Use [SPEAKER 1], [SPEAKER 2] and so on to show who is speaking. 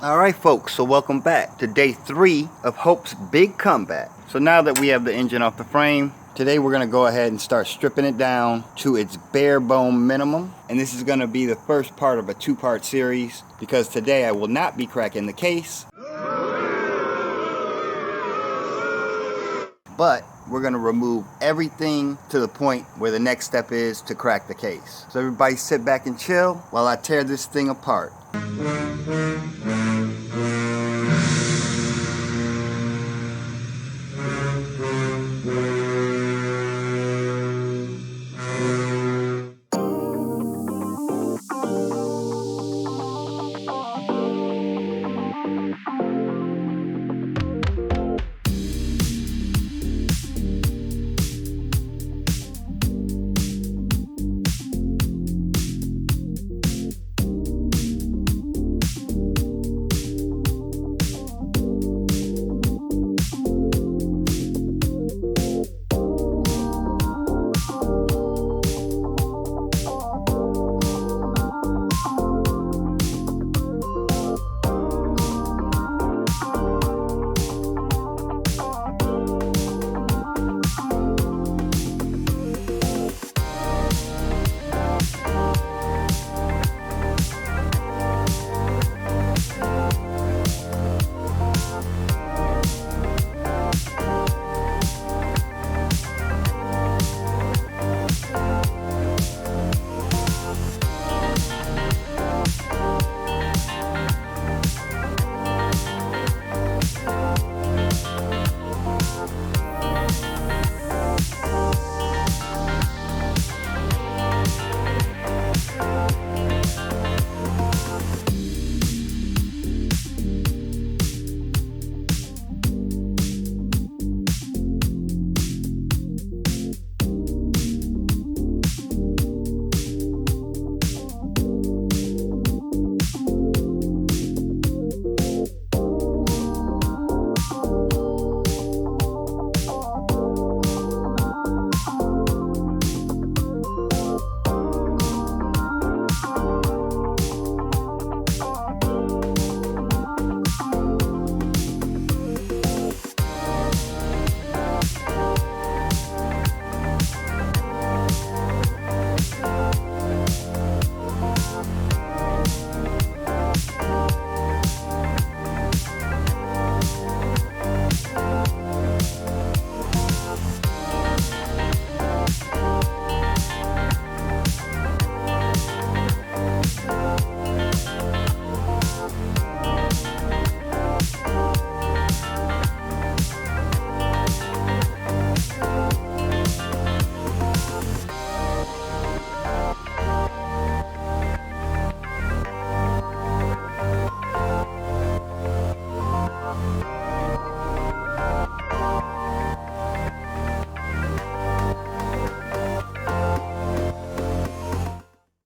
[SPEAKER 1] Alright folks, so welcome back to day 3 of Hope's big comeback. So now that we have the engine off the frame, today we're going to go ahead and start stripping it down to its bare bone minimum. And this is going to be the first part of a 2-part series, because today I will not be cracking the case, but we're going to remove everything to the point where the next step is to crack the case. So everybody sit back and chill while I tear this thing apart.